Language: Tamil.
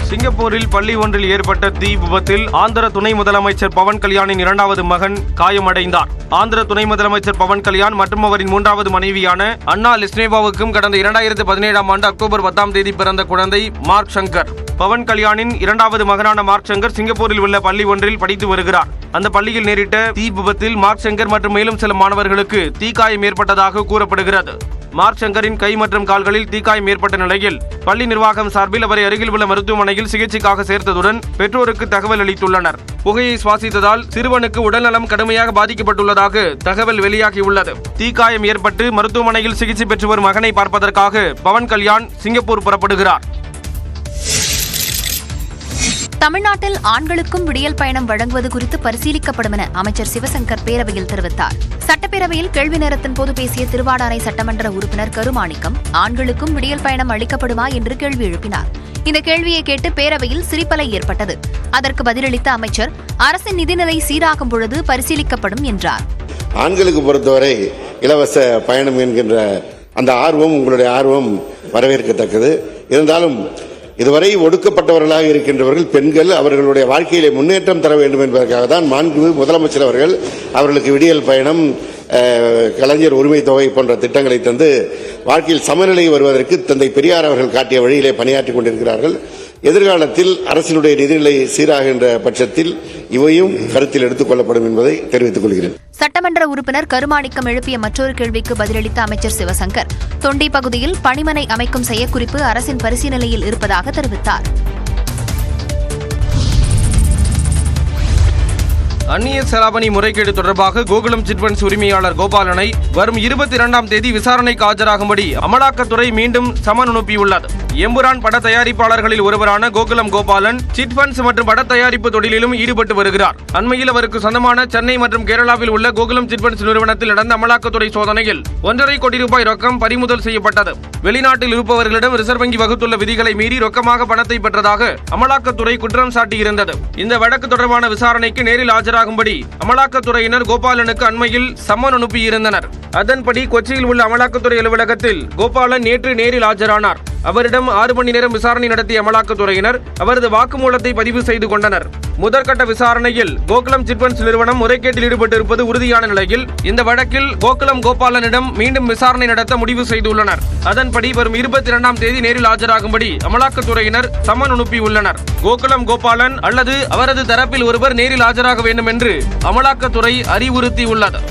சிங்கப்பூரில் பள்ளி ஒன்றில் ஏற்பட்ட தீ விபத்தில் ஆந்திர துணை முதலமைச்சர் பவன் கல்யாணின் இரண்டாவது மகன் காயமடைந்தார். ஆந்திர துணை முதலமைச்சர் பவன் கல்யாண் மற்றும் அவரின் மூன்றாவது மனைவியான அண்ணா லிஸ்னேவாவுக்கும் கடந்த 2017 ஆண்டு அக்டோபர் 10 பிறந்த குழந்தை மார்க் சங்கர். பவன் கல்யாணின் இரண்டாவது மகனான மார்க் சங்கர் சிங்கப்பூரில் உள்ள பள்ளி ஒன்றில் படித்து வருகிறார். அந்த பள்ளியில் நேரிட்ட தீ விபத்தில் மார்க் சங்கர் மற்றும் மேலும் சில மாணவர்களுக்கு தீக்காயம் ஏற்பட்டதாக கூறப்படுகிறது. மார்க் சங்கரின் கை மற்றும் கால்களில் தீக்காயம் ஏற்பட்ட நிலையில் பள்ளி நிர்வாகம் சார்பில் அவரை அருகில் உள்ள மருத்துவமனையில் சிகிச்சைக்காக சேர்த்ததுடன் பெற்றோருக்கு தகவல் அளித்துள்ளனர். புகையை சுவாசித்ததால் சிறுவனுக்கு உடல்நலம் கடுமையாக பாதிக்கப்பட்டுள்ளதாக தகவல் வெளியாகியுள்ளது. தீக்காயம் ஏற்பட்டு மருத்துவமனையில் சிகிச்சை பெற்று வரும் மகனை பார்ப்பதற்காக பவன் கல்யாண் சிங்கப்பூர் புறப்படுகிறார். தமிழ்நாட்டில் ஆண்களுக்கும் விடியல் பயணம் வழங்குவது குறித்து பரிசீலிக்கப்படும் என அமைச்சர் சிவசங்கர் பேரவையில் தெரிவித்தார். சட்டப்பேரவையில் கேள்வி நேரத்தின் போது பேசிய திருவாடானை சட்டமன்ற உறுப்பினர் கருமாணிக்கம் ஆண்களுக்கும் விடியல் பயணம் அளிக்கப்படுமா என்று கேள்வி எழுப்பினார். இந்த கேள்வியை கேட்டு பேரவையில் சிரிப்பலை ஏற்பட்டது. அதற்கு பதிலளித்த அமைச்சர் அரசின் நிதிநிலை சீராகும் பொழுது பரிசீலிக்கப்படும் என்றார். ஆண்களுக்கு பொறுத்தவரை இலவச பயணம் என்கின்ற அந்த ஆர்வம், உங்களுடைய ஆர்வம் வரவேற்கத்தக்கது. இருந்தாலும் இதுவரை ஒடுக்கப்பட்டவர்களாக இருக்கின்றவர்கள் பெண்கள் அவர்களுடைய வாழ்க்கையிலே முன்னேற்றம் தர வேண்டும் என்பதற்காக தான் மாண்பு முதலமைச்சர் அவர்களுக்கு விடியல் பயணம், கலைஞர் உரிமை தொகை போன்ற திட்டங்களை தந்து வாழ்க்கையில் சமநிலை வருவதற்கு தந்தை பெரியார் அவர்கள் காட்டிய வழியிலே பணியாற்றிக் கொண்டிருக்கிறார்கள். எதிர்காலத்தில் அரசினுடைய நிதிநிலை சீராகின்ற பட்சத்தில் இவையும் கருத்தில் எடுத்துக் கொள்ளப்படும் என்பதை தெரிவித்துக் கொள்கிறேன். சட்டமன்ற உறுப்பினர் கருமாணிக்கம் எழுப்பிய மற்றொரு கேள்விக்கு பதிலளித்த அமைச்சர் சிவசங்கர் தொண்டி பகுதியில் பணிமனை அமைக்கும் செயற்குறிப்பு அரசின் பரிசீலனையில் இருப்பதாக தெரிவித்தார். அந்நிய செலாவணி முறைகேடு தொடர்பாக கோகுலம் சிட்பண்ட்ஸ் உரிமையாளர் கோபாலனை வரும் 22ஆம் தேதி விசாரணைக்கு ஆஜராகும்படி அமலாக்கத்துறை மீண்டும் சமன் அனுப்பியுள்ளது. எம்புரான் பட தயாரிப்பாளர்களில் ஒருவரான கோகுலம் கோபாலன் சிட்பண்ட்ஸ் மற்றும் பட தயாரிப்பு தொழிலிலும் ஈடுபட்டு வருகிறார். அண்மையில் அவருக்கு சொந்தமான சென்னை மற்றும் கேரளாவில் உள்ள கோகுலம் சிட்பண்ட்ஸ் நிறுவனத்தில் நடந்த அமலாக்கத்துறை சோதனையில் 1.5 கோடி ரூபாய் ரொக்கம் பறிமுதல் செய்யப்பட்டது. வெளிநாட்டில் இருப்பவர்களிடம் ரிசர்வ் வங்கி வகுத்துள்ள விதிகளை மீறி ரொக்கமாக பணத்தை பெற்றதாக அமலாக்கத்துறை குற்றம் சாட்டியிருந்தது. இந்த வழக்கு தொடர்பான விசாரணைக்கு நேரில் ஆஜராகும்படி அமலாக்கத்துறையினர் கோபாலனுக்கு அண்மையில் சம்மன் அனுப்பியிருந்தனர். அதன்படி கொச்சியில் உள்ள அமலாக்கத்துறை அலுவலகத்தில் கோபாலன் நேற்று நேரில் ஆஜரானார். அவரிடம் 6 மணி நேரம் விசாரணை நடத்திய அமலாக்கத்துறையினர் அவரது வாக்குமூலத்தை பதிவு செய்து கொண்டனர். முதற்கட்ட விசாரணையில் கோகுலம் சிட்பண்ட்ஸ் நிறுவனம் முறைகேட்டில் ஈடுபட்டிருப்பது உறுதியான நிலையில் இந்த வழக்கில் கோகுலம் கோபாலனிடம் மீண்டும் விசாரணை நடத்த முடிவு செய்துள்ளனர். அதன்படி வரும் 22ஆம் தேதி நேரில் ஆஜராகும்படி அமலாக்கத்துறையினர் சம்மன் அனுப்பியுள்ளனர். கோகுலம் கோபாலன் அல்லது அவரது தரப்பில் ஒருவர் நேரில் ஆஜராக வேண்டும் என்று அமலாக்கத்துறை அறிவுறுத்தியுள்ளது.